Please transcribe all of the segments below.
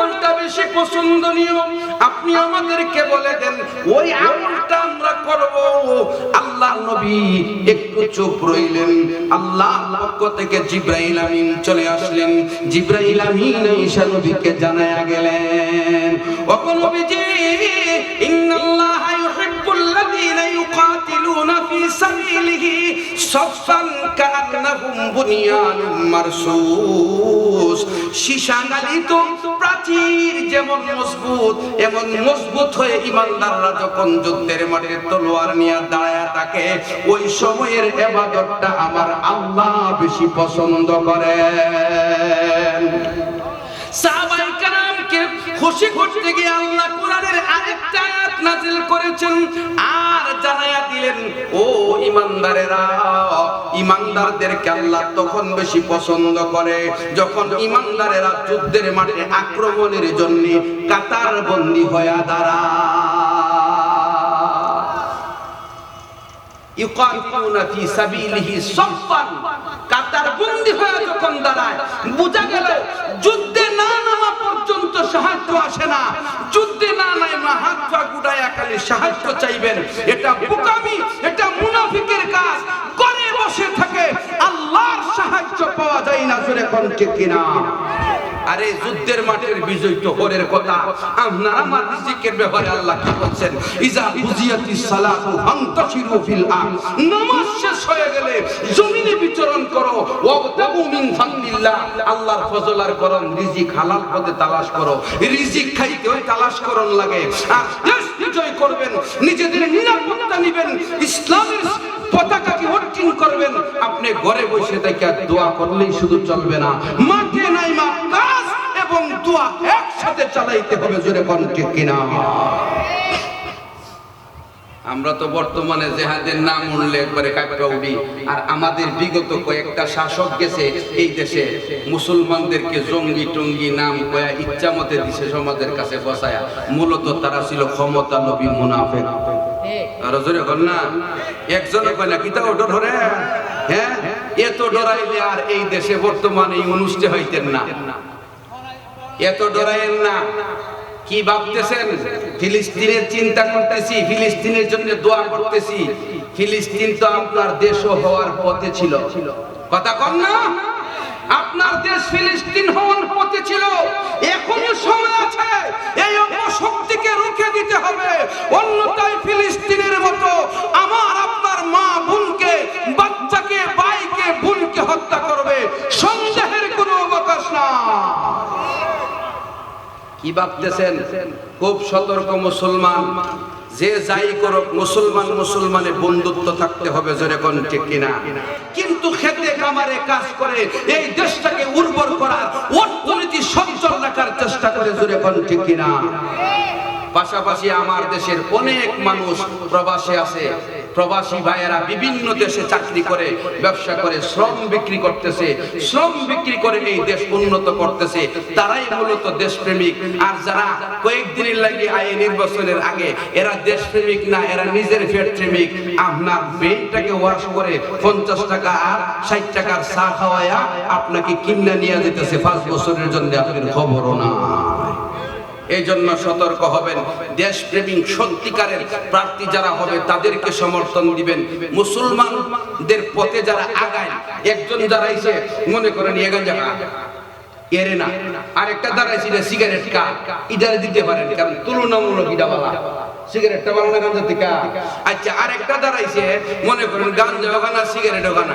আমলটা বেশি পছন্দনীয় আপনি আমাদেরকে বলে দেন ওই আমলটা আমরা করব। আল্লাহ নবী একটু চুপ রইলেন। আল্লাহর পক্ষ থেকে জিবরাইল আমিন চলে আসলেন। জিবরাইল আমিন ঈসা নবীকে জানায়া গেলেন, ওগো নবীজি, ইন্নাল্লাহা ইউহিব্বুল্লাযীনা ইউকাতিলুনা ফী সাবিলিহি সাফফান কাআন্নাহুম বুনিয়ানুম মারসুস। সীসাঙ্গালিত প্রাচীর যেমন মজবুত, এমন মজবুত হয়ে ঈমানদাররা যখন যুদ্ধের মাঠে তলোয়ার নিয়ে দাঁড়ায়া থাকে, ওই সময়ের ইবাদতটা আমার আল্লাহ বেশি পছন্দ করেন। সাহাবায়ে কেরামকে খুশি করতে গিয়ে আল্লাহ কোরআনের আরেকটা আয়াত নাযিল করেছেন আর জানায়া দিলেন, ও ঈমানদারেরা, ঈমানদারদেরকে আল্লাহ তখন বেশি পছন্দ করে যখন ঈমানদারেরা যুদ্ধের মাঠে আক্রমণের জন্য কাতারবন্দী হয়ে দাঁড়ায়। ইউকাতিলুনা ফী সাবিলিহি সাফফান, কাতারবন্দী হয়ে যখন দাঁড়ায়, বোঝা গেল যুদ্ধে না নামা পর্যন্ত সাহায্য আসে না। যুদ্ধে না নামা হাত পা গুটায়া খালি সাহায্য চাইবেন, এটা বোকামি, এটা মুনাফিকের কাজ। ঘরে বসে থাকে আল্লাহর সাহায্য পাওয়া যায় না, জোরে কোন ঠিক কিনা? আরে যুদ্ধের মাঠের বিজয় তো হরের কথা, আপনার আমার রিজিকের ব্যাপারে আল্লাহ কি বলছেন? ইজা বুজিয়াতিস সালাতু ফান্তাশিরু ফিল আরদ, নামাজ শেষ হয়ে গেলে জমিনে বিচরণ করো, ওয়াবতাগু মিন ফাদলিল্লাহ, আল্লাহর ফজল আর করম, রিজিক হালাল পথে তালাশ করো। রিজিক খাইতে ওই তালাশ করন লাগে। আর দেশ বিজয় করবেন, নিজেদের নিরাপত্তা নেবেন, ইসলামের পতাকাকে হোল্ডিং করবেন। আপনি ঘরে বসে থেকে দোয়া করলেই শুধু চলবে না, মাঠে নাইমা কাজ এবং দোয়া একসাথে চালাইতে হবে, জোরে কোন ঠিক কিনা? আমরা তো বর্তমানে জেহাদের নাম উঠলে একবারে কাঁপা উঠি। আর আমাদের বিগত কয়েকটা শাসক গেছে এই দেশে মুসলমানদেরকে জঙ্গি টঙ্গি নাম কয়া ইচ্ছা মতে দিছে সমাজের কাছে বসায়া। মূলত তারা ছিল ক্ষমতা লোভী মুনাফিক। আর জোরে কর না, একজনে কয় না কিতা ওটা ধরে, হ্যাঁ এত ডরাইলে আর এই দেশে বর্তমানে এই অনুষ্ঠান হইতেন না। এত ডরাইেন না। কি ভাবতেছেন? ফিলিস্তিনের চিন্তা করতেছি, ফিলিস্তিনের জন্য দোয়া করতেছি। ফিলিস্তিন তো আপনার দেশও হওয়ার পথে ছিল, কথা কম না? আপনার দেশ ফিলিস্তিন হওয়ার পথে ছিল। এখনো সময় আছে, এই অপশক্তিকে রুখে দিতে হবে, অন্যথায় ফিলিস্তিনের মতো আমার আপনার মা বোনকে, বাচ্চাকে, ভাইকে, বোনকে হত্যা করবে, সন্দেহের কোনো অবকাশ না। কি ভাবতেছেন? খুব সতর্ক মুসলমান, যে যাই করুক মুসলমান মুসলমানের বন্ধুত্ব থাকতে হবে, জোরে কোন ঠিক কিনা? কিন্তু খেতে কামারে কাজ করে এই দেশটাকে উর্বর করার, অর্থনীতি সচ্ছল রাখার চেষ্টা করে, জোরে কোন ঠিক কিনা? পাশাপাশি আমার দেশের অনেক মানুষ প্রবাসী আছে। প্রবাসী ভাইয়েরা বিভিন্ন দেশে চাকরি করে, ব্যবসা করে, শ্রম বিক্রি করতেছে। শ্রম বিক্রি করে এই দেশ উন্নত করতেছে। তারাই মূলত দেশপ্রেমিক। আর যারা কয়েকদিনের লাগে আয়ে নির্বাচনের আগে, এরা দেশপ্রেমিক না, এরা নিজের পেট প্রেমিক। আপনার পেটটাকে ওয়াশ করে 50 টাকা আর 60 টাকার চা খাওয়ায়া আপনাকে কিনা নিয়ে যেতেছে 5 বছরের জন্য, আপনার খবরও না। এই জন্য সতর্ক হবেন। দেশপ্রেমিক সত্যিকারের প্রার্থী যারা হবে তাদেরকে সমর্থন দিবেন। মুসলমানদের পথে যারা আগায়, একজন দাঁড়াইছে মনে করেন এগান জায়গা এরে না, আরেকটা দাঁড়াইছে সিগারেট কা, ইটারে দিতে পারেন, কারণ তুলনামূলক ইটা বালা, সিগারেটটা ভালো না গাঞ্জা থেকে। আচ্ছা, আরেকটা দাঁড়াইছে মনে করেন গাঞ্জা ওখানা, সিগারেট ওখানা,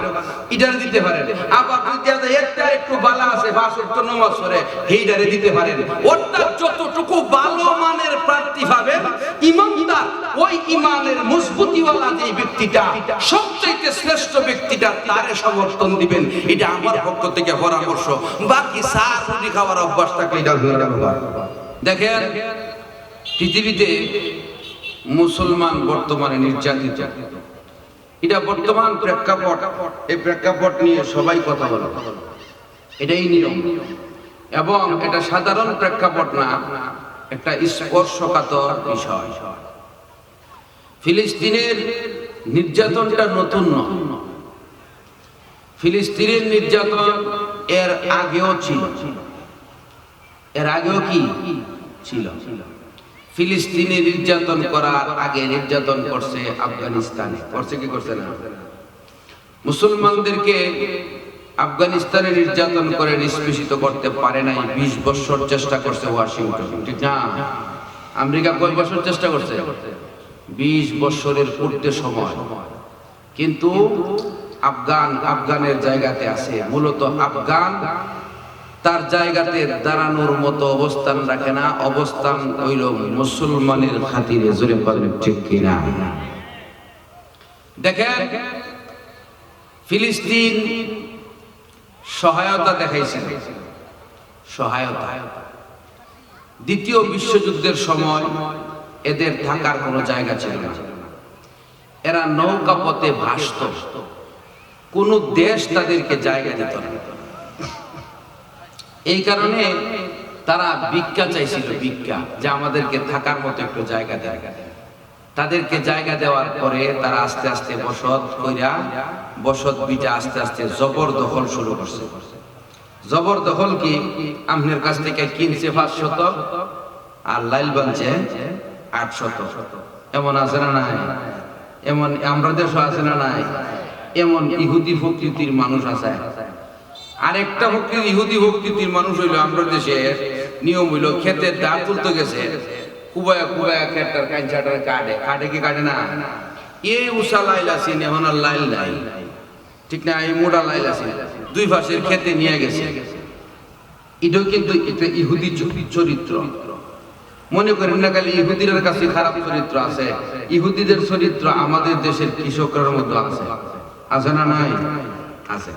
ইটারে দিতে পারেন। আবার একটা একটু বালা আছে 5 ওয়াক্ত নামাজ পড়ে, এইটারে দিতে পারেন। অর্থাৎ যতটুকু ভালো মানের প্রার্থী পাবেন, ইমানদার, ওই ইমানের মজবুতিওয়ালা যে ব্যক্তিটা, সবচেয়ে শ্রেষ্ঠ ব্যক্তিটা, তারে সমর্থন দিবেন। এটা আমার পক্ষ থেকে পরামর্শ। বাকি চা রুটি খাওয়ার অভ্যাস থাকলে এটা দেখেন, পৃথিবীতে মুসলমান বর্তমানে নির্যাতিত। এটা বর্তমান প্রেক্ষাপট। এই প্রেক্ষাপট নিয়ে সবাই কথা বলে, এটাই নিয়ম। এবং এটা সাধারণ প্রেক্ষাপট না, একটা স্পর্শকাতর বিষয়। ফিলিস্তিনের নির্যাতনটা নতুন নয়। ফিলিস্তিনের নির্যাতন এর আগেও ছিল। এর আগেও কি ছিল? ফিলিস্তিনে নির্যাতন করার আগে নির্যাতন করছে আফগানিস্তানে, করছে কি করছে না? মুসলমানদেরকে আফগানিস্তানে নির্যাতন করে নিষ্পেষিত করতে পারে নাই, 20 বছর চেষ্টা করছে ওয়াশিংটন, ঠিক না? আমেরিকা কয় বছর চেষ্টা করছে? 20 বছরের পূর্বে সময়। কিন্তু আফগানের জায়গাতে আছে, মূলত আফগান তার জায়গাতে দাঁড়ানোর মতো অবস্থান রাখে না, অবস্থান হইল মুসলমানের খাতিরে। জোরে বলেন ঠিক কিনা? দেখেন, ফিলিস্তিন সহায়তা দেখাইছিল, সহায়তা। দ্বিতীয় বিশ্বযুদ্ধের সময় এদের থাকার কোনো জায়গা ছিল না, এরা নৌকা পথে ভাসত, কোন দেশ তাদেরকে জায়গা দিত না। এই কারণে তারা ভিক্ষা চাইছিল, ভিক্ষা, যে আমাদেরকে থাকার মতো একটু জায়গা দেয়। তাদেরকে জায়গা দেওয়ার পরে তারা আস্তে আস্তে বসত বিটা আস্তে আস্তে জবরদখল শুরু করছে। জবরদখল কি? আপনার কাছ থেকে কিনছে 500 আর লাইল বানছে 800। এমন আছে না নাই? এমন আমরা দেশও আছে না নাই? এমন ইহুদি প্রকৃতির মানুষ আছে। আরেকটা ইহুদি প্রকৃতির মানুষ হইলো আমরা দেশের নিয়ম হইলো, খেতে দা তুলতে গেছে, কুবায়া কুবায়া খেটার কাঁচাটার কাটে কি কাটে না? এই উষা লাইল আছে, এখন আর লাইল নাই, ঠিক না? এই মোটা লাইল আছে, দুই পাশের খেতে নিয়ে গেছে। এটাও কিন্তু একটা ইহুদি চরিত্র। মনে করেন না খালি ইহুদিদের কাছে খারাপ চরিত্র আছে, ইহুদিদের চরিত্র আমাদের দেশের কৃষকের মধ্যে আছে, আছে না নাই? আছে।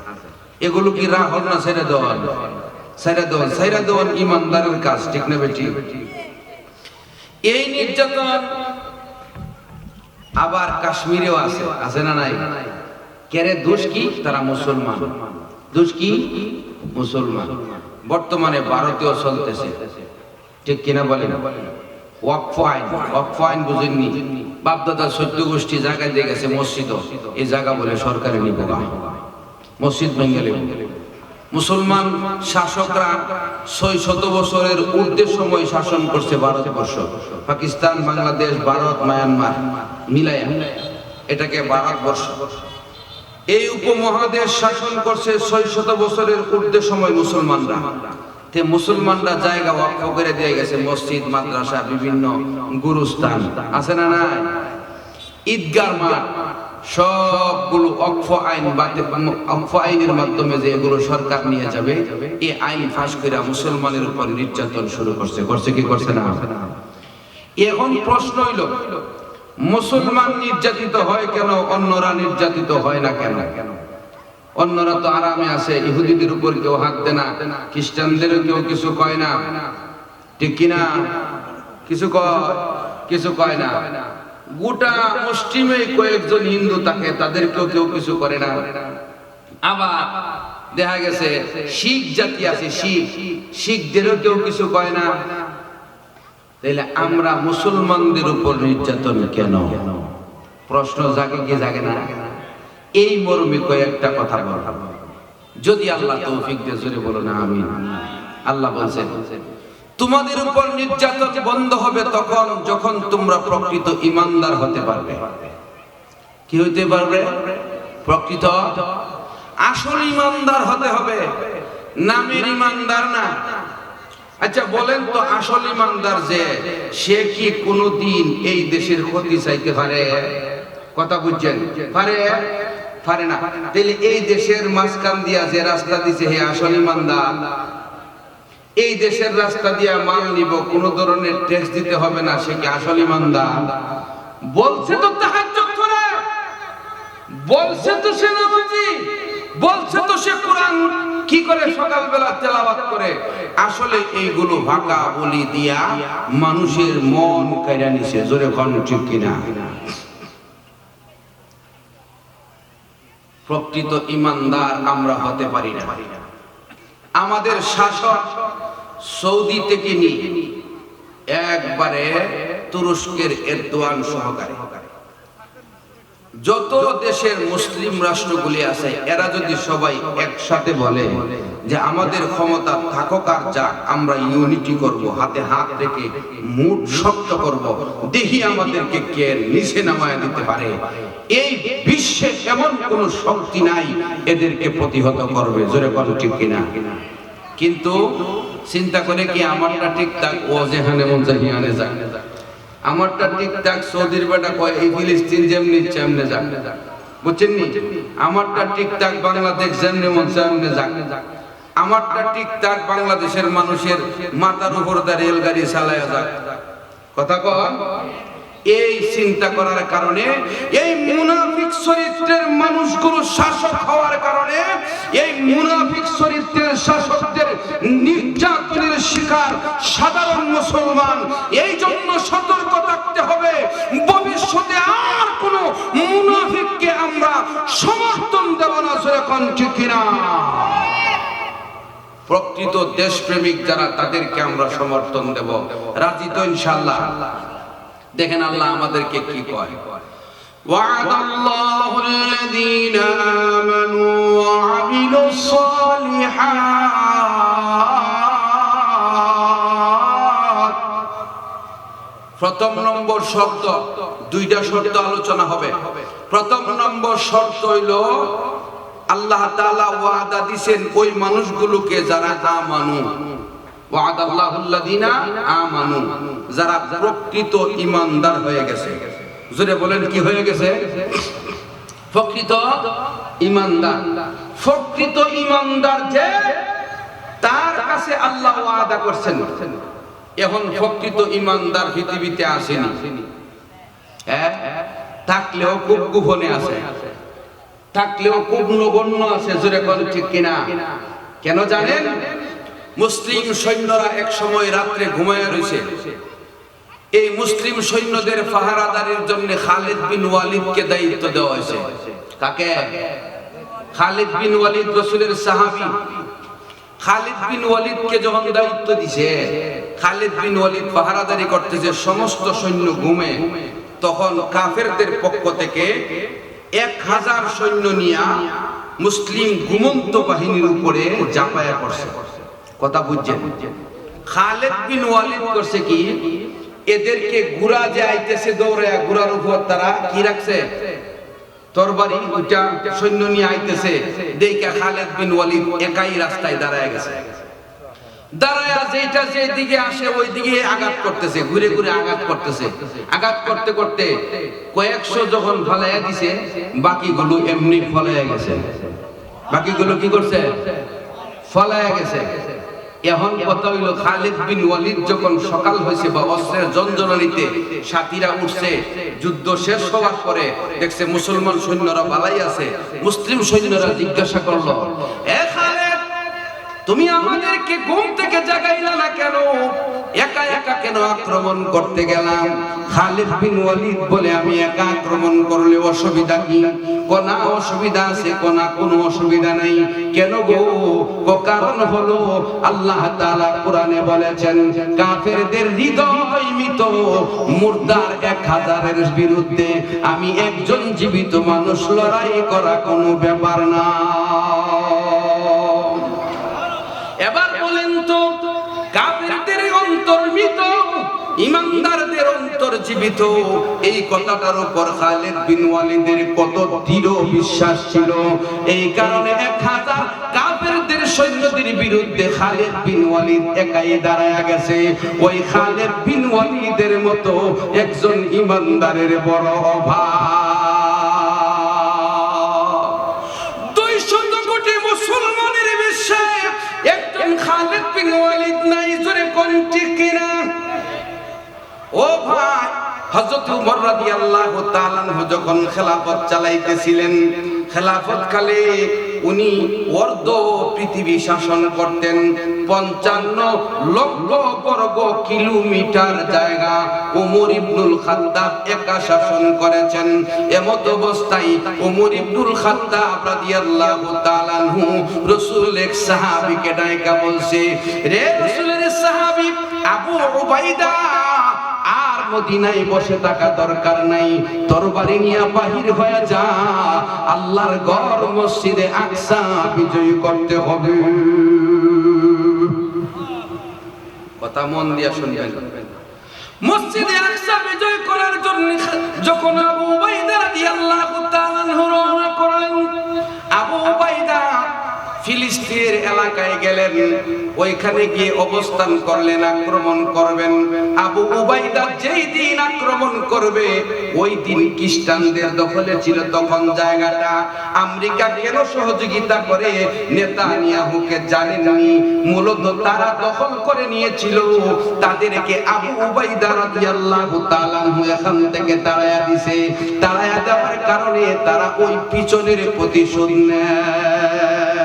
এগুলো কি রাগ হল না? ছেড়ে দেওয়ান, ছেড়ে দেওয়ান, ছেড়ে দেওয়ান ইমানদারের কাজ, ঠিক না বেটি? এই নির্যাতন আবার কাশ্মীরেও আছে, আছে না নাই? কেরে দোষ কি? তারা মুসলমান। দোষ কি? মুসলমান। বর্তমানে ভারতেও চলতেছে, ঠিক কিনা বলেন? ওয়াকফ আইন বুঝেননি? বাপদাদা 14 গোষ্ঠী জায়গা দিয়ে গেছে মসজিদ, এই জায়গা বলে সরকারে নিব না, মসজিদ ভেঙে নেব। মুসলমান শাসকরা 600 বছরের ঊর্ধ্বে সময় শাসন করছে ভারতবর্ষ, পাকিস্তান, বাংলাদেশ, ভারত, মায়ানমার মিলাইয়া এটাকে ভারতবর্ষ। এই উপমহাদেশ শাসন করছে 600 বছরের ঊর্ধ্বে সময় মুসলমানরা। তে মুসলমানরা জায়গা ওয়াকফ করে দিয়ে গেছে, মসজিদ, মাদ্রাসা, বিভিন্ন গুরুস্থান, আছে না নাই? ঈদগাহ মাঠ, সবগুলো ওয়াকফ আইনের মাধ্যমে যে এগুলো সরকার নিয়ে যাবে, এই আইন ফাঁস করে মুসলমানের উপর নির্যাতন শুরু করছে। করছে কি করছে না? এখন প্রশ্ন হইল, মুসলমান নির্যাতিত হয় কেন, অন্যরা নির্যাতিত হয় না কেন? অন্যরা তো আরামে আছে, ইহুদিদের উপর কেউ হাত দেয় না, খ্রিস্টানদেরও কেউ কিছু কয় না, ঠিক কিনা? কিছু কয় না। গোটা মুসলিমে কয়েকজন হিন্দু থাকে, তাদেরকেও কেউ কিছু করে না। আবার দেখা গেছে শিখ জাতি আছে, শিখদেরও কেউ কিছু কয় না। তাইলে আমরা মুসলমানদের উপর নির্যাতন কেন? প্রশ্ন জাগে কি জাগে না? এই মর্মে কয়েকটা কথা বলবো, যদি আল্লাহ তৌফিক দেয়। জোরে বলো না আমিন। আল্লাহ বলছেন, তোমাদের উপর নির্যাতন বন্ধ হবে তখন যখন তোমরা প্রকৃত ঈমানদার হতে পারবে। কি হইতে পারবে? প্রকৃত আসল ঈমানদার হতে হবে, নামের ঈমানদার না। আচ্ছা বলেন তো, আসল ঈমানদার যে, সে কি কোনদিন এই দেশের ক্ষতি চাইতে পারে? কথা বুঝছেন? পারে না। তাহলে এই দেশের মাঝখান দিয়া যে রাস্তা দিছে, হে আসল ঈমানদার। এই দেশের রাস্তা দিয়া মাল নিব, কোন ধরনের ট্যাক্স দিতে হবে না, সে কি আসল ঈমানদার? বলছে তো তাহাজ্জুদ করে, বলছে তো সে নামাজি, বলছে তো সে কোরআন কি করে সকালবেলা তেলাওয়াত করে। আসলে এইগুলো ভাকা বলি দিয়া মানুষের মন কাইরা নিছে। জোরে কোন ঠিক কিনা? প্রকৃত ঈমানদার আমরা হতে পারি না। আমাদের শাসক সৌদি থেকে নিয়ে একবারে তুরস্কের এরদোয়ান সহকারে যত দেশের মুসলিম রাষ্ট্রগুলি আছে, এরা যদি সবাই একসাথে বলে যে আমাদের ক্ষমতা থাকুক আর যাক, আমরা ইউনিটি করব, হাতে হাত রেখে মুঠ শক্ত করব, দেখি আমাদেরকে কে নিচে নামায় দিতে পারে। এই বিশ্বে এমন কোন শক্তি নাই এদেরকে প্রতিহত করবে, জোরে বল ঠিক কিনা। কিন্তু চিন্তা করে কি আমারটা ঠিক থাক, ও যেখানে মন চাই সেখানে যাক, আমারটা ঠিক থাক, সৌদির বেটা কয় এই ফিলিস্তিন যেমনি তেমনি যাক, বুঝছেন নি? আমারটা ঠিক থাক, বাংলাদেশ যেমনি মন তেমনি যাক, আমারটা ঠিক থাক, বাংলাদেশের মানুষের মাথার উপর দা রেলগাড়ি চালায়া যাক। কথা কয় এই চিন্তা করার কারণে, এই মুনাফিক চরিত্রের মানুষগুলো শাসক হওয়ার কারণে, এই মুনাফিক চরিত্রের শাসকদের নির্যাতনের শিকার সাধারণ মুসলমান। এই জন্য সতর্ক থাকতে হবে, ভবিষ্যতে আর কোনো মুনাফিককে আমরা সমর্থন দেব না, সেরকম ঠিক কিনা। প্রকৃত দেশপ্রেমিক যারা, তাদেরকে আমরা সমর্থন দেব। রাজি তো ইনশাআল্লাহ? দেখেন আল্লাহ আমাদেরকে কি কয়, ওয়া'দাল্লাহুল্লাযীনা আমানু ওয়া আমিলুস সালিহাত। প্রথম নম্বর শর্ত, দুইটা শর্ত আলোচনা হবে। প্রথম নম্বর শর্ত হইল আল্লাহ তাআলা ওয়াদা দিবেন ওই মানুষগুলোকে যারা আমানু, ওয়া'দাল্লাহুল্লাযীনা আমানু, যারা প্রকৃত ঈমানদার হয়ে গেছে। জোরে বলেন কি হয়ে গেছে? প্রকৃত ঈমানদার। প্রকৃত ঈমানদার যে, তার কাছে আল্লাহ ওয়াদা করছেন। এখন প্রকৃত ঈমানদার পৃথিবীতে আসেনি, হ্যাঁ, থাকলেও খুব গোপনে আছে, থাকলেও খুব নগণ্য আছে, জোরে বলেন ঠিক কিনা। কেন জানেন? মুসলিম সৈন্যরা এক সময় রাত্রে ঘুমায় রয়েছে। এই মুসলিম সৈন্যদের পাহারাদারির জন্য খালিদ বিন ওয়ালিদকে দায়িত্ব দেওয়া হয়েছে। কাকে? খালিদ বিন ওয়ালিদ রাসূলের সাহাবী। খালিদ বিন ওয়ালিদকে যখন দায়িত্ব দিয়েছে, খালিদ বিন ওয়ালিদ পাহারাদারি করতেছে, সমস্ত সৈন্য ঘুমে, তখন কাফেরদের পক্ষ থেকে 1000 সৈন্য নিয়ে মুসলিম ঘুমন্ত বাহিনীর উপরে ঝাঁপায়া পড়ছে। কথা বুঝছেন? খালিদ বিন ওয়ালিদ করছে কি, এদেরকে ঘোড়া যে আইতেছে দৌড়ে, ঘোড়ার উপর তারা কি রাখছে? তরবারি। ওইটা সৈন্য নিয়ে আইতেছে, দেখে খালিদ বিন ওয়ালিদ একাই রাস্তায় দাঁড়ায় গেছে। দাঁড়ায়া যেটা যেদিকে আসে ওই দিকে আঘাত করতেছে, ঘুরে ঘুরে আঘাত করতেছে। আঘাত করতে করতে কয়েকশো যখন ফলাইয়া দিছে, বাকিগুলো এমনি ফলাইয়া গেছে। বাকিগুলো কি করছে? ফলাইয়া গেছে। এখন কথা হইল, খালিদ বিন ওয়ালিদ যখন সকাল হয়েছে বা অস্ত্রের জঞ্জনানিতে সাথীরা উঠছে, যুদ্ধ শেষ হওয়ার পরে দেখছে মুসলমান সৈন্যরা বালাই আছে। মুসলিম সৈন্যরা জিজ্ঞাসা করলো, এ খালিদ, তুমি আমাদেরকে ঘুম থেকে জাগাইলা না কেন? একা একা কেন আক্রমণ করতে গেলাম? খালিদ বিন ওয়ালিদ বলে, আমি একা আক্রমণ করলে অসুবিধা কি? কোনা অসুবিধা আছে, কোনা কোনো অসুবিধা নাই। কেন গো? কারণ হলো আল্লাহ তাআলা কোরআনে বলেছেন, কাফেরদের হৃদয় মৃত, মুর্দার 1000-এর বিরুদ্ধে আমি একজন জীবিত মানুষ, লড়াই করা কোনো ব্যাপার না। এবার বলেন তো, কাফেরদের অন্তর মৃত, ঈমানদারদের অন্তর জীবিত। এই কথাটার উপর খালিদ বিন ওয়ালিদের কত দৃঢ় বিশ্বাস ছিল। এই কারণে 1000 কাফেরদের সৈন্যদের বিরুদ্ধে খালিদ বিন ওয়ালিদ একাই দাঁড়ায়া গেছে। ওই খালিদ বিন ওয়ালিদের মতো একজন ঈমানদারের বড় অভাব। 200 কোটি মুসলমানের বিশ্বে একজন খালিদ বিন ওয়ালিদ নাই, জোরে কোন ঠিক কিনা? ও ভাই, হযরত ওমর রাদিয়াল্লাহু তাআলা যখন খেলাফত চালাইতেছিলেন, খেলাফত কালে উনি অর্ধ পৃথিবী শাসন করতেন। 55 লক্ষ বর্গ কিলোমিটার জায়গা ওমর ইবনুল খাত্তাব একা শাসন করেছেন। এমত অবস্থায় ওমর ইবনুল খাত্তাব রাদিয়াল্লাহু তাআলা আনহু রাসূলের এক সাহাবীকে ডাইকা বলছে, রে রাসূলের সাহাবী আবু উবাইদা আর মদিনায় বসে থাকা দরকার নাই, তরবারি নিয়ে বাহির হয়ে যা, আল্লাহর ঘর মসজিদে আকসা বিজয় করতে হবে। কথা মন দিয়ে শুনবেন। মসজিদে আকসা বিজয় করার জন্য যখন আবু উবাইদা রাদিয়াল্লাহু তাআলা রওনা করলেন, আবু উবাইদা ফিলিস্তিনের এলাকায় গেলেন, ওইখানে গিয়ে অবস্থান করলেন, আক্রমণ করবেন। আবু উবাইদা যেই দিন আক্রমণ করবে ওই দিন খ্রিস্টানদের দখলে ছিল তখন জায়গাটা। আমেরিকা কেন সহযোগিতা করে নেতানিয়াহুকে জানেননি, মূলত তারা দখল করে নিয়েছিল, তাদেরকে আবু উবাইদা রাদিয়াল্লাহু তাআলা এখান থেকে তাড়ায়া দিয়েছে। তাড়ায়া দেওয়ার কারণে তারা ওই পিছনের প্রতিশোধ নেয়।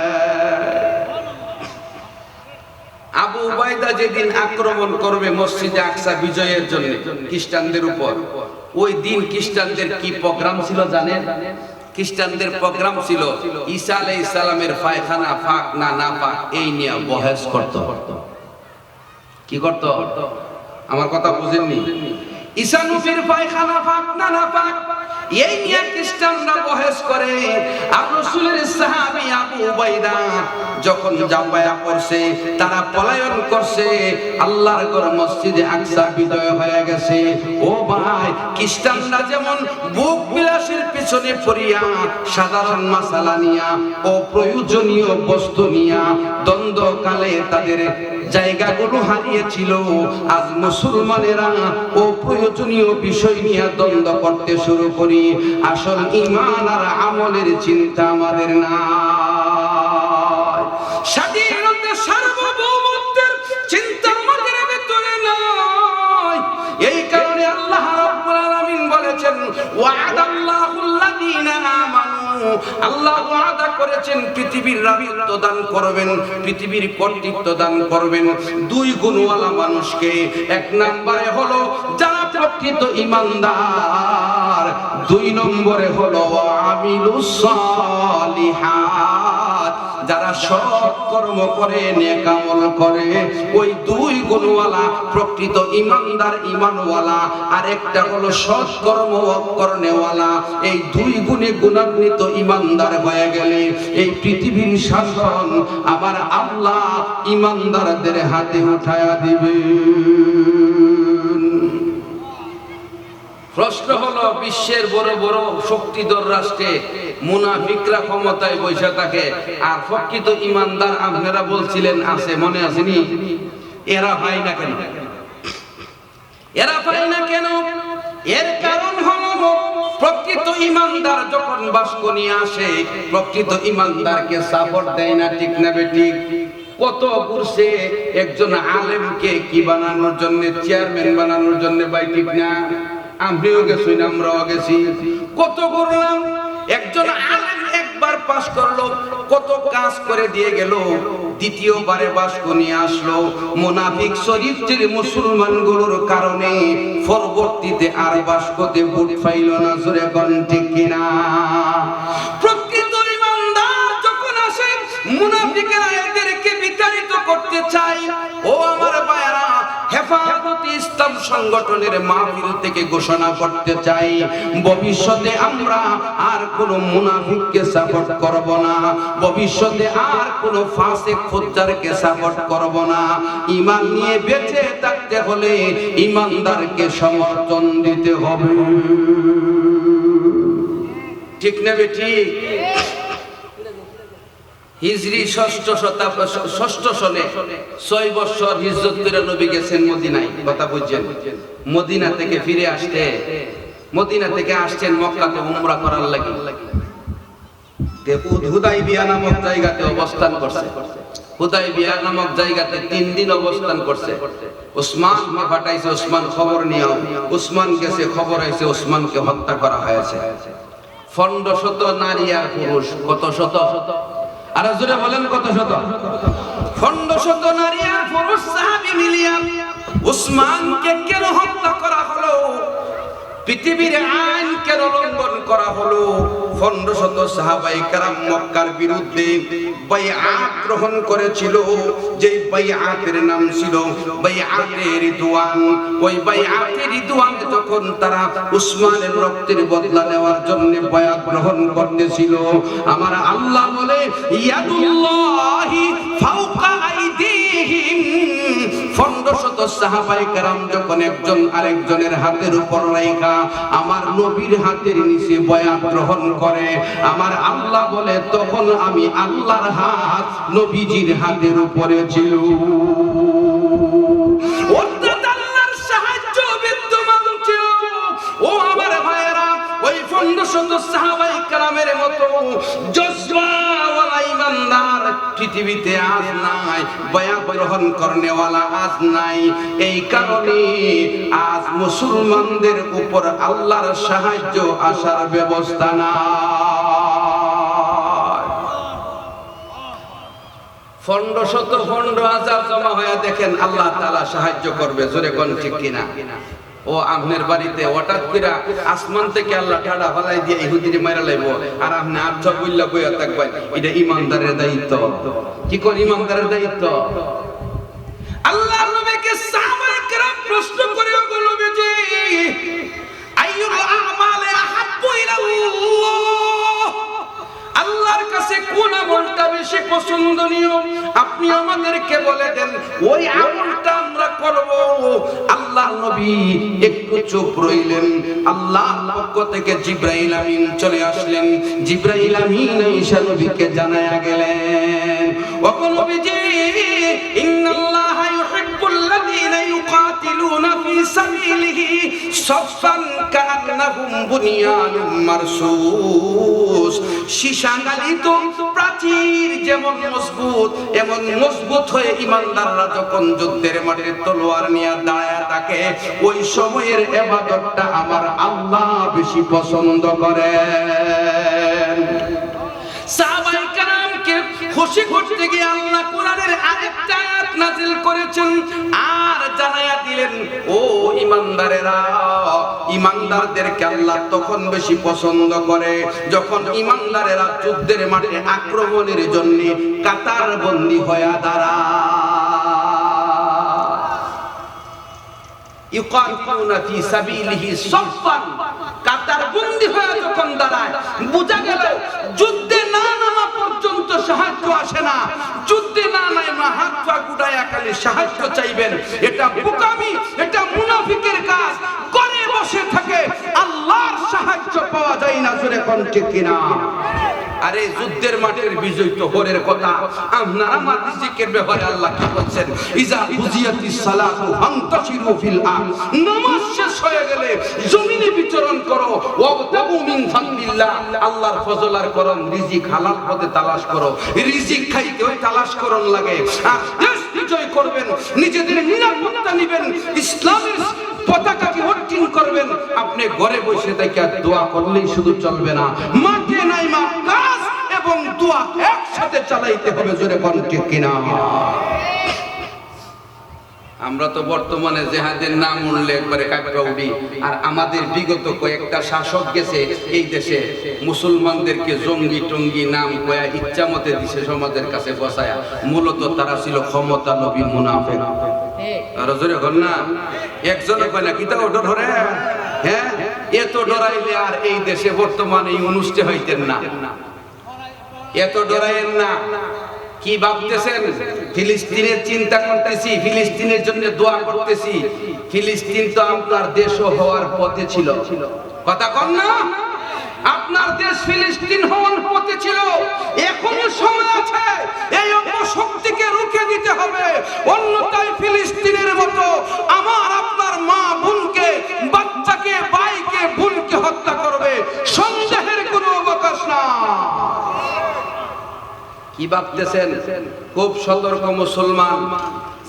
আবু উবাইদা যেদিন আক্রমণ করবে মসজিদে আকসা বিজয়ের জন্য খ্রিস্টানদের উপর, ওই দিন খ্রিস্টানদের কি প্রোগ্রাম ছিল জানেন? খ্রিস্টানদের প্রোগ্রাম ছিল ঈসা আলাইহিস সালামের পায়খানা পাক না না পাক এই নিয়ে বহস করত। কি করত? আমার কথা বুঝেননি? ঈসা নবীর পায়খানা পাক না না পাক এই নিয়ে খ্রিস্টানরা বহস করে। আর রাসূলের সাহাবী আবু উবাইদা যখন জাওয়ায়া করছে, তারা পলায়ন করছে, আল্লাহর ঘর মসজিদে আকসা বিজয় হয়ে গেছে। ও ভাই, খ্রিস্টানরা যেমন ভোগ বিলাসের পিছনে পড়িয়া সাধারণ মাসালা নিয়া ও প্রয়োজনীয় বস্তু নিয়া দ্বন্দ্বকালে তাদের জায়গাগুলো হারিয়েছিল, আজ মুসলমানেরা ও প্রয়োজনীয় বিষয় নিয়ে দ্বন্দ্ব করতে শুরু করি। আসল ঈমান আর আমলের চিন্তা আমাদের নাই, স্বাধীনতা সার্বভৌমত্বের চিন্তা আমাদের ভিতরে নাই। এই কারণে আল্লাহ রাব্বুল আলামিন বলেছেন, ওয়া'দাল্লাহুল্লাযীনা আমানু, আল্লাহ ওয়াদা করেছেন পৃথিবীর রাজত্ব দান করবেন, পৃথিবীর কর্তৃত্ব দান করবেন দুই গুণওয়ালা মানুষকে। এক নম্বরে হলো যারা প্রকৃত ঈমানদার, দুই নম্বরে হলো আমিলুস সালিহাত, যারা সৎ কর্ম করে, নেক আমল করে। ওই দুই গুণওয়ালা প্রকৃত ঈমানদার, ঈমানওয়ালা, আর একটা হলো সৎ কর্ম করনেওয়ালা। এই দুই গুণে গুণান্বিত ঈমানদার হয়ে গেলে এই পৃথিবীর শাসন আমার আল্লাহ ঈমানদারদের হাতে উঠায়া দিবে। প্রশ্ন হলো, বিশ্বের বড় বড় শক্তিধর রাষ্ট্রে মুনাফিকরা ক্ষমতায় বসে থাকে, আর প্রকৃত ঈমানদার আপনারা বলছিলেন আছে, মনে আসেনি? এরা হয় না কেন? এরা পায় না কেন? এর কারণ হলো প্রকৃত ঈমানদার যখন বাক্য নিয়ে আসে, প্রকৃত ঈমানদারকে সাপোর্ট দেয় না। ঠিক না বেঠিক? কত ঘুরছে একজন আলেমকে কি বানানোর জন্য, চেয়ারম্যান বানানোর জন্য, ভাই ঠিক না? আমরাও গেছি, আমরাও গেছি, কত করলাম। একজন আলেম একবার পাস করলো, কত কাজ করে দিয়ে গেল, দ্বিতীয়বারে বাক্য নিয়ে আসলো। মুনাফিক চরিত্রের মুসলমানগুলোর কারণে পরবর্তীতে আর বাক্যতে ভোট পাইল না। জোরে কোন ঠিক কিনা? প্রকৃত ঈমানদার যখন আসে, মুনাফিকেরা এদেরকে বিতাড়িত করতে চায়। ও আমার ভাইরা, হেফাজতে ইসলাম সংগঠনের মাহফিল থেকে ঘোষণা করতে চাই, ভবিষ্যতে আমরা আর কোন মুনাফিককে সাপোর্ট করব না, ভবিষ্যতে আর কোন ফাসিক ফুজ্জারকে সাপোর্ট করব না। ঈমান নিয়ে বেঁচে থাকতে হলে ঈমানদারকে সমর্থন দিতে হবে। ঠিক না বেঠিক? হিজরি ষষ্ঠ সনে 6 বছর হিজরত করে নবী গেছেন মদিনায়। কথা বুঝছেন? মদিনা থেকে ফিরে আসতে, মদিনা থেকে আসছেন মক্কাতে উমরা করার লাগি। হুদাইবিয়া নামক জায়গাতে অবস্থান করছে। হুদাইবিয়া নামক জায়গাতে 3 দিন অবস্থান করছে। উসমান পাঠাইছে, উসমান খবর নিও। উসমান গেছে, খবর আইছে উসমানকে হত্যা করা হয়েছে। 1500 নারী আর পুরুষ। কত শত? আর জোরে বলেন কত শত? 1500 নারী আর পুরুষ সাহাবী মিলিয়া উসমানকে কেন হত্যা করা হলো? পৃথিবীর আইন কেন লঙ্ঘন করা হলো? 1500 সাহাবায়ে কেরাম মক্কার বিরুদ্ধে বাইআত গ্রহণ করেছিল, যেই বাইআতের নাম ছিল বাইআতে রিদওয়ান। ওই বাইআতে রিদওয়ান যখন তারা উসমানের রক্তের বদলা নেওয়ার জন্য বাইআত গ্রহণ করতেছিল, আমার আল্লাহ বলে ইয়াদুল্লাহি ফাওকা আইদিহিম। 1500 সাহাবায়ে কেরাম যখন একজন আরেকজনের হাতের উপর রাখা আমার নবীর হাতের নিচে বয়াত গ্রহণ করে, আমার আল্লাহ বলে তখন আমি আল্লাহর হাত নবীজির হাতের উপরে ছিল। অর্থাৎ আল্লাহর সাহায্য বিদ্যমান ছিল। ও আমার ভাইয়েরা, ওই 1500 সাহাবায়ে কেরামের মতো জজবাওয়ালা ইমানদার পৃথিবীতে আজ নাই, বয়াত গ্রহণ করনেওয়ালা আজ নাই। এই কারণে আজ মুসলমানদের উপর আল্লাহর সাহায্য আসার ব্যবস্থা নাই। 1500 জমা হয়ে দেখেন আল্লাহ তাআলা সাহায্য করবে, জোরে কোন ঠিক কিনা? ও আপনার বাড়িতে হঠাৎ করে আসমান থেকে আল্লাহ ঠাডা ফলাই দিয়ে ইহুদিরে মাইরা লাইব, আর আপনি আচ্ছা বইলা বইয়া থাকবেন, এটা ইমানদারের দায়িত্ব। কি কোন ইমানদারের দায়িত্ব? আল্লাহ নবীকে সাহাবায়ে কেরাম প্রশ্ন করে বলবে যে আইয়ুল আমালে আহাব্বু ইলাল্লাহ, আল্লাহর কাছে কোন আমলটা বেশি পছন্দনীয়? আপনি আমাদেরকে বলে দেন, ওই আমলটা আমরা করব। আল্লাহ নবী একটু চুপ রইলেন। আল্লাহর পক্ষ থেকে জিবরাইল আমিন চলে আসলেন। জিবরাইল আমিন ঈসা নবীকে জানায়া গেলেন, ওগো নবীজি, ইন্নাল্লাহা ইউহিব্বুল লাযীনা ইউকাতিলুনা ফী সাবিলিহি সাফফান কাআন্নাহুম বুনিয়ানুম মারসুস। সীসাঙ্গালিত প্রাচীর যেমন মজবুত, এমন মজবুত হয়ে ইমানদাররা যখন যুদ্ধের মাঠে তলোয়ার নিয়ে দাঁড়ায় থাকে, ওই সময়ের ইবাদতটা আমার আল্লাহ বেশি পছন্দ করেন। সাহাবায়ে কেরামকে খুশি করতে গিয়ে আল্লাহ কোরআনের আরেকটা আয়াত নাযিল করেছেন আর জানায়া দিলেন, ও ইমানদারেরা, ইমানদারদেরকে আল্লাহ তখন বেশি পছন্দ করে যখন ইমানদারেরা যুদ্ধের মাঠে আক্রমণের জন্য কাতারবন্দী হয়ে দাঁড়ায়। ইউকাতিলুনা ফী সাবিলিহি সাফফান, কাতারবন্দী হয়ে যখন দাঁড়ায়, বোঝা গেল যুদ্ধে না নামা পর্যন্ত সাহায্য আসে না। যুদ্ধে না নামা হাত পা গুটায়া খালি সাহায্য চাইবেন, এটা বোকামি, এটা মুনাফিকের কাজ। করে বসে থাকে আল্লাহর সাহায্য পাওয়া যায় না, জোরে কোন ঠিক কিনা? আরে যুদ্ধের মাঠের বিজয় তো হরের কথা। আপনারা আমার রিজিকের ব্যাপারে আল্লাহ কি বলছেন? ইজা বুজিয়াতিস সালাতু ফান্তাশিরু ফিল আরদ, নামাজ শেষ হয়ে গেলে জমিনে বিচরণ করো। ওয়াবতাগু মিন ফাদলিল্লাহ, আল্লাহর ফজল আর করম, রিজিক হালাল পথে তালাশ করো। রিজিক খাইতে ওই তালাশ করন লাগে। আর দেশ বিজয় করবেন, নিজেদের নিরাপত্তা নেবেন, ইসলামের পতাকাকে উত্তোলন করবেন। আপনি ঘরে বসে থেকে দোয়া করলেই শুধু চলবে না, মাঠে নাইমা কাজ এবং দোয়া একসাথে চালাইতে হবে, জোরে কোন ঠিক কিনা? আমরা তো বর্তমানে জেহাদের নাম উঠলে একবারে কাঁপা উঠি। আর আমাদের বিগত কয়েকটা শাসক গেছে এই দেশে মুসলমানদেরকে জঙ্গি টঙ্গি নাম কয়া ইচ্ছা মতে দিছে সমাজের কাছে বসায়া। মূলত তারা ছিল ক্ষমতা লোভী মুনাফিক। আর জোরে কর না, একজনে কয় না কিতা ওটা ধরে, হ্যাঁ এত ডরাইলে আর এই দেশে বর্তমানে এই অনুষ্ঠান হইতেন না। এত ডরাইয়েন না। কি ভাবতেছেন? ফিলিস্তিনের চিন্তা করতেছি, ফিলিস্তিনের জন্য দোয়া করতেছি। ফিলিস্তিন তো আপনার দেশও হওয়ার পথে ছিল, কথা কন না? আপনার দেশ ফিলিস্তিন হওয়ার পথে ছিল। এখনো সময় আছে, এই অপশক্তিকে রুখে দিতে হবে। অন্যথায় ফিলিস্তিনের মতো আমার আপনার মা বোনকে, বাচ্চাকে, ভাইকে, বোনকে হত্যা করবে, সন্দেহের কোনো অবকাশ না। কি ভাবতেছেন? খুব সতর্ক মুসলমান,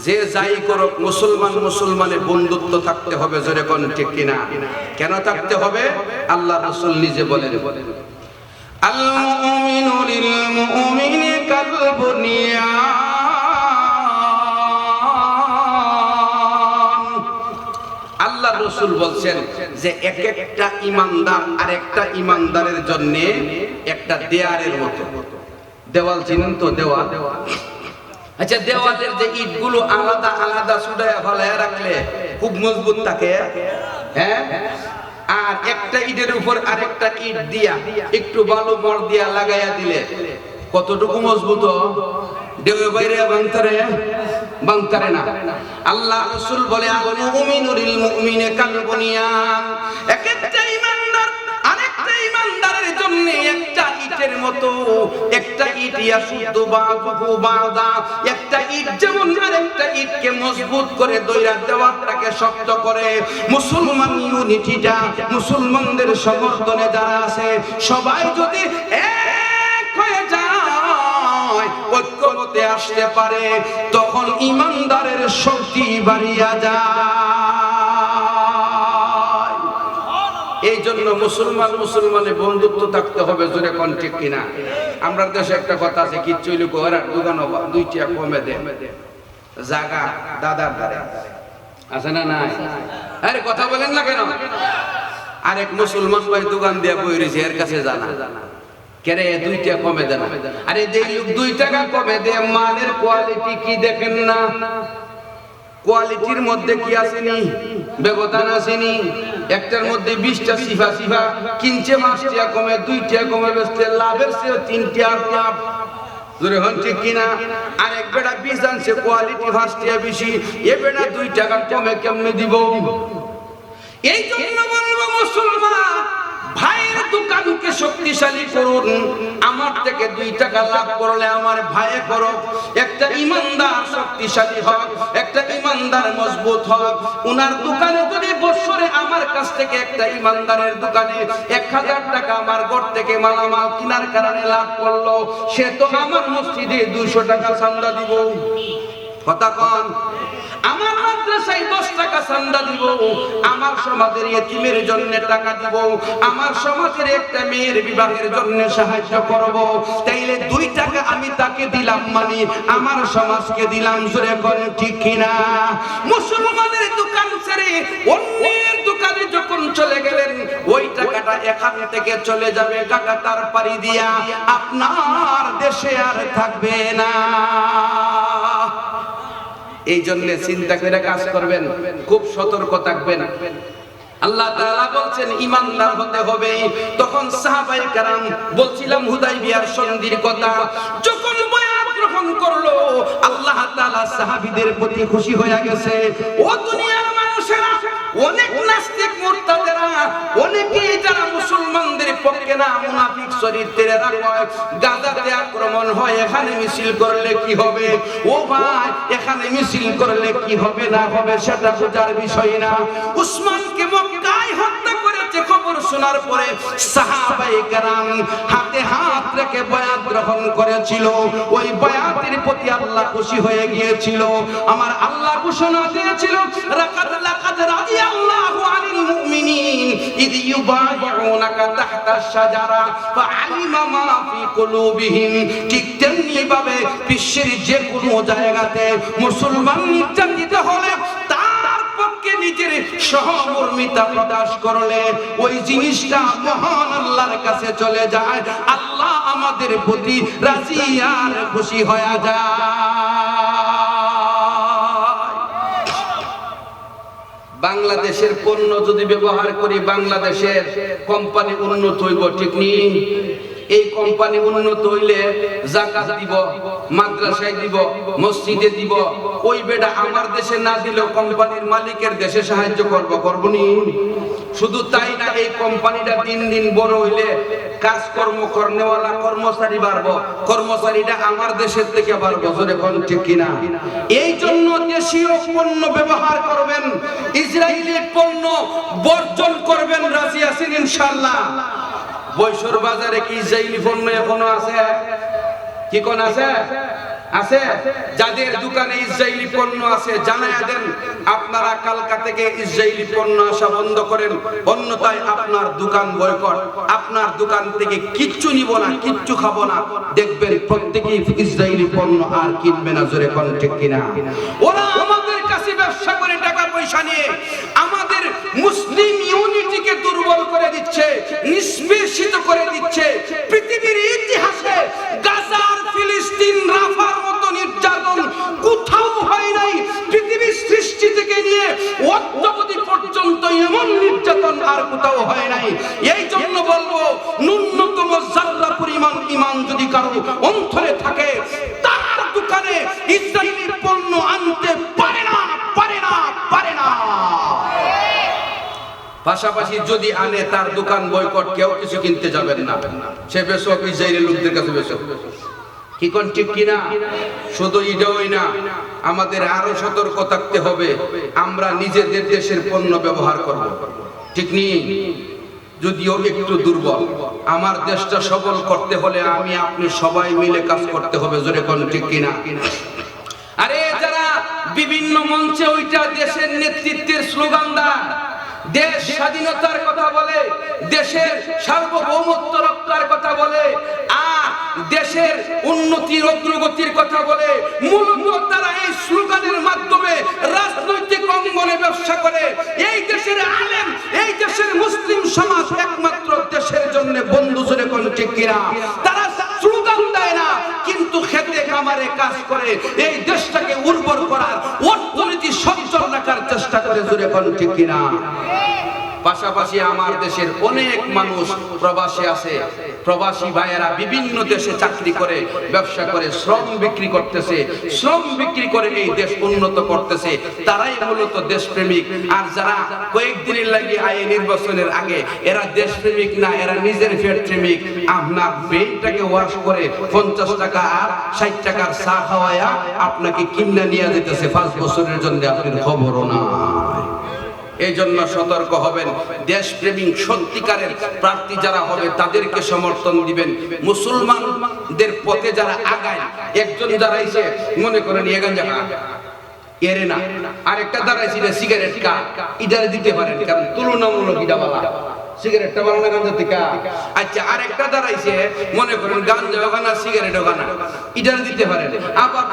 যে যাই করুক মুসলমান মুসলমানে বন্ধুত্ব থাকতে হবে, জোরে কোন ঠিক কিনা? কেন থাকতে হবে? আল্লাহ রাসূল নিজে বলেন, আল মুমিনু লিল মুমিনি কাল বুনিয়ান। আল্লাহ রাসূল বলছেন যে এক একটা ঈমানদার আরেকটা ঈমানদারের জন্য একটা দেয়ালের মতো। দেওয়াল চিনেন তো? দেওয়াল, আচ্ছা দেওয়ালের যে ইটগুলো আলাদা আলাদা সুড়ায় ফলায় রাখলে খুব মজবুত থাকে, হ্যাঁ, আর একটা ইটের উপর আরেকটা ইট দিয়া একটু বালু মর দিয়া লাগাইয়া দিলে কতটুকু মজবুত, দেওয়ে বাইরে ভাঙতারে না। আল্লাহ রাসূল বলে আল মুমিনু লিল মুমিনি কাল বুনিয়ান, এক একটা ঈমানদার আরেকটা ঈমানদারের জন্য একটা ইটের মতো। একটা ইট ইয়াসুদ্দু বাযুহু বাযা, একটা ইট যেমন আরেকটা ইটকে মজবুত করে দইরা দেওয়ালটাকে শক্ত করে। মুসলমান ইউনিটিটা, মুসলমানদের সমর্থনে যারা আছে সবাই যদি এক হয়ে যায়, ঐক্যবদ্ধে আসতে পারে, তখন ঈমানদারের শক্তি বাড়িয়া যায়। এই জন্য মুসলমানের বন্ধুত্ব থাকতে হবে, জোরে কোন ঠিক কিনা? আমরা দেশে একটা কথা আছে, কিচ্ছু লোক ওরা দোকান দুইটা কমে দে জায়গা দাদার ধারে আছে না নাই? আরে কথা বলেন না কেন? আরেক মুসলমান ভাই দোকান দিয়ে বই রয়েছে, এর কাছে জানা কেরে 2 টাকা কমে দেন। আরে যে লোক 2 টাকা কমে দে, মালের কোয়ালিটি কি দেখেন না? কোয়ালিটির মধ্যে কি আসেনি? ব্যবধান আসেনি? একটার মধ্যে 20টা সিফা কিনছে 5 টাকা কমে, 2 টাকা কমে বেচতে লাভের চেয়ে 3 টাকা লাভ, জোরে হন ঠিক কিনা? আর এক বেটা 20 আনছে, কোয়ালিটি 5 টাকা বেশি, এ বেটা 2 টাকা কমে কেমনে দিব? এই জন্য বলবো মুসলমান ভাইয়ের দোকানকে শক্তিশালী করুন। আমার থেকে 2 টাকা লাভ করলে আমার ভাইয়ে করো। একটা ঈমানদার শক্তিশালী হোক, একটা ঈমানদার মজবুত হোক। উনার দোকানে যদি বছরে আমার কাছ থেকে একটা ঈমানদারের দোকানে 1000 টাকা আমার ঘর থেকে মালামাল কেনার কারণে লাভ করলো, সে তো আমার মসজিদে 200 টাকা চাঁদা দিব। কথা কন? আমার মাদ্রাসায় 10 টাকা চাঁদা দিব, আমার সমাজের ইতিমের জন্য টাকা দিব, আমার সমাজের একটা মেয়ের বিবাহের জন্য সাহায্য করব। তাইলে 2 টাকা আমি তাকে দিলাম, মানে আমার সমাজকে দিলাম, জোরে করে ঠিক কিনা? মুসলমানের দোকান ছেড়ে অন্যের দোকানে যখন চলে গেলেন, ওই টাকাটা এখান থেকে চলে যাবে কাকাতার পাড়ি দিয়া, আপনার দেশে আর থাকবে না। এই জন্য চিন্তা করে কাজ করবেন, খুব সতর্ক থাকবেন। আল্লাহ তাআলা বলছেন ঈমানদার হতে হবে। তখন সাহাবায়ে কেরাম, বলছিলাম হুদায়বিয়ার সন্ধির কথা, যখন বয়াত গ্রহণ করলো, আল্লাহ তাআলা সাহাবীদের প্রতি খুশি হয়ে গেছে। ও দুনিয়ার মানুষেরা, অনেক নাস্তিক মুরতাদেরা, অনেকেই যারা মুসলমানদের পক্ষে না, মুনাফিক চরিত্রের রাখয়, গাজাতে আক্রমণ হয়, এখানে মিছিল করলে কি হবে? ও ভাই, এখানে মিছিল করলে কি হবে না হবে সেটা বোঝার বিষয় না। উসমানকে মক্কায় হত্যা করেছে খবর শোনার পরে সাহাবায়ে কেরাম হাতে হাত রেখে বয়াত গ্রহণ করেছিল। ওই বয়াতের প্রতি আল্লাহ খুশি হয়ে গিয়েছিল। আমার আল্লাহ ঘোষণা দিয়েছিল, লাকাদ রাদিয়াল্লাহু আনিল মুমিনিন ইয ইউবাইউনাকা তাহতাশ শাজারা ফাআলিমা মা ফি কুলুবিহিম। ঠিক তেমনি ভাবে বিশ্বের যে কোনো জায়গাতে মুসলমান নির্যাতিত হলে তার পক্ষে নিজের সহমর্মিতা প্রকাশ করলে ওই জিনিসটা মহান আল্লাহর কাছে চলে যায়। আল্লাহ আমাদের প্রতি রাজি আর খুশি হয়ে যায়। বাংলাদেশের পণ্য যদি ব্যবহার করি, বাংলাদেশের কোম্পানি উন্নত হইব, ঠিক নেই? এই কোম্পানি উন্নত হইলে যাকাত দিব, মাদ্রাসায় দিব, মসজিদে দিব। ওই বেটা আমার দেশে না দিলেও কোম্পানির মালিকের দেশে সাহায্য করব নি? শুধু তাই না, এই কোম্পানিটা দিন দিন বড় হইলে কাজকর্ম করনেওয়ালা কর্মচারী বাড়বো, কর্মচারীটা আমার দেশের থেকে বাড়বো, জোরে কোন ঠিক কিনা? এই জন্য দেশীয় পণ্য ব্যবহার করবেন, ইসরায়েলি পণ্য বর্জন করবেন। রাজি আছেন ইনশাআল্লাহ? বৈশর বাজারে কি ইসরায়েলি পণ্য এখনো আছে? কি কোন আছে? আছে? যাদের দোকানে ইসরায়েলি পণ্য আছে জানায়া দেন, আপনারা কালকা থেকে ইসরায়েলি পণ্য আসা বন্ধ করেন, অন্যথায় আপনার দোকান বয়কট। আপনার দোকান থেকে কিচ্ছু নিব না, কিচ্ছু খাবো না, দেখবেন প্রত্যেকেই ইসরায়েলি পণ্য আর কিনবে না, জোরে কোন ঠিক কিনা? ওরা আমাদের কাছে ব্যবসা করে টাকা পয়সা নিয়ে আমাদের মুসলিম ইউনিটিকে দুর্বল করে দিচ্ছে, নিষ্পেষিত করে দিচ্ছে। পৃথিবীর ইতিহাসে গাজার, ফিলিস্তিন, রাফার মতো নির্যাতন কোথাও হয় নাই। পৃথিবীর সৃষ্টি থেকে নিয়ে অদ্যাবধি পর্যন্ত এমন নির্যাতন আর কোথাও হয় নাই। এই জন্য বলবো, ন্যূনতম যারা পরিমাণ ঈমান যদি কারো অন্তরে থাকে, তার দোকানে ইসরায়েলি পণ্য আনতে পারে না, পারে না, পারে না। পাশাপাশি যদি আনে, তার দোকান বয়কট, কেউ কিছু কিনতে যাবেন না। সে বেশক ইসরায়েলি লোকদের কাছে বেশক। কি কোন ঠিক কিনা? শুধু এটাই না, আমাদের আরো সতর্ক থাকতে হবে। আমরা নিজেদের দেশের পণ্য ব্যবহার করব, ঠিক নেই? যদিও একটু দুর্বল, আমার দেশটা সবল করতে হলে আমি আপনি সবাই মিলে কাজ করতে হবে, জোরে কোন ঠিক কিনা? আরে যারা বিভিন্ন মঞ্চে ওইটা দেশের নেতৃত্বের স্লোগান দেয়, দেশ স্বাধীনতার কথা বলে, দেশের সার্বভৌমত্ব রক্ষার কথা বলে, আর দেশের উন্নতির অগ্রগতির কথা বলে, মূলত তারা এই স্লোগানের মাধ্যমে রাজনৈতিক অঙ্গনে ব্যবসা করে। এই দেশের আলেম, এই দেশের মুসলিম সমাজ একমাত্র দেশের জন্য বন্ধু, জোরে কোন ঠিক কিনা? তারা স্লোগান দেয় না, কিন্তু খেতে খামারে কাজ করে এই দেশটাকে উর্বর করার, অর্থনীতি সচ্ছল রাখার চেষ্টা করে, জোরে কোন ঠিক কিনা? পাশাপাশি আমার দেশের অনেক মানুষ প্রবাসী আছে। প্রবাসী ভাইয়েরা বিভিন্ন দেশে চাকরি করে, ব্যবসা করে, শ্রম বিক্রি করতেছে। শ্রম বিক্রি করে এই দেশ উন্নত করতেছে। তারাই মূলত দেশপ্রেমিক। আর যারা কয়েকদিনের লাগে আয়ে নির্বাচনের আগে, এরা দেশপ্রেমিক না, এরা নিজের পেট প্রেমিক। আপনার পেটটাকে ওয়াশ করে 50 টাকা আর 60 টাকার চা খাওয়ায়া আপনাকে কিনা নিয়ে যেতেছে 5 বছরের জন্য, আপনার খবরও না। এই জন্য সতর্ক হবেন। দেশপ্রেমিক সত্যিকারের প্রার্থী যারা হবে তাদেরকে সমর্থন দিবেন। মুসলমানদের পথে যারা আগায়, একজন দাঁড়াইছে মনে করেন এগাঞ্জা এরে না, আরেকটা দাঁড়াইছে সিগারেট কা, ইদারে দিতে পারেন, কারণ তুলনামূলক ইটা বলা সিগারেটটা বানানো গাঞ্জা থেকে। আচ্ছা, আরেকটা দাঁড়াইছে মনে করেন গাঞ্জা ওখানা, সিগারেট ওখানা, ইটারে দিতে পারেন। আবার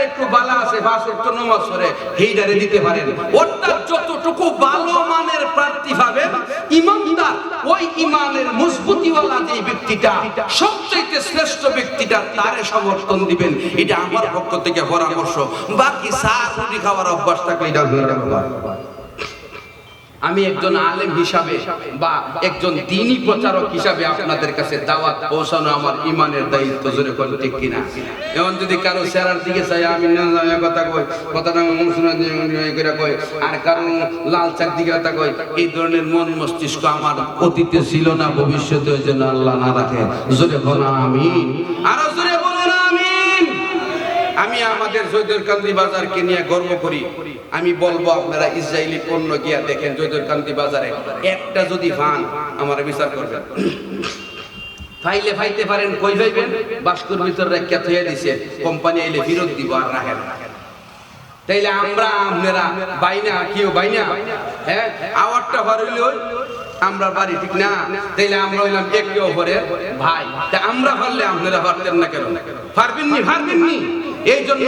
একটু বালা আছে, 5 ওয়াক্ত নামাজ পড়ে, সেইটারে দিতে পারেন। অর্থাৎ যতটুকু ভালো মানের প্রার্থী পাবেন, ইমানদার, ওই ইমানের মজবুতিওয়ালা যে ব্যক্তিটা, সবচেয়ে শ্রেষ্ঠ ব্যক্তিটা, তারে সমর্থন দিবেন। এটা আমার পক্ষ থেকে পরামর্শ। বাকি চা রুটি খাওয়ার অভ্যাস থাকলে এটা আমি একজন আলেম হিসাবে বা একজন দ্বীনি প্রচারক হিসাবে আপনাদের কাছে দাওয়াত পৌঁছানো আমার ইমানের দায়িত্ব, জোরে কোন ঠিক কিনা? এখন যদি কারো চেহারার দিকে চাই, আমি কথা কই, কথাটা করে কই, আর কারো লাল চাক দিকে কথা কই, এই ধরনের মন মস্তিষ্ক আমার অতীতে ছিল না, ভবিষ্যতে যেন আল্লাহ না রাখে, জোরে কোন আমিন। আরো জোরে বলেন আমিন। আমি আমাদের জয়দেরকান্দি বাজারকে নিয়ে গর্ব করি। আমি বলবো, আপনারা ইসরায়েলি পণ্য গিয়া দেখেন জয়দেরকান্দি বাজারে, একটা যদি ফান আমার বিচার করবেন। ফাইলে ফাইতে পারেন, কই ভাইবেন বাস্কুর ভিতর রেখে থইয়া দিছে, কোম্পানি আইলে ফেরত দিব আর রাখেন। তাইলে আমরা আপনারা বাইনা, কেউ বাইনা, হ্যাঁ আওয়ারটা হইল আমরা বাড়ি, ঠিক না? তাইলে আমরা হইলাম একে অপরের ভাই। তা আমরা পারলে আপনারা পারতেন না কেন? পারবেননি, পারবেননি। এই জন্য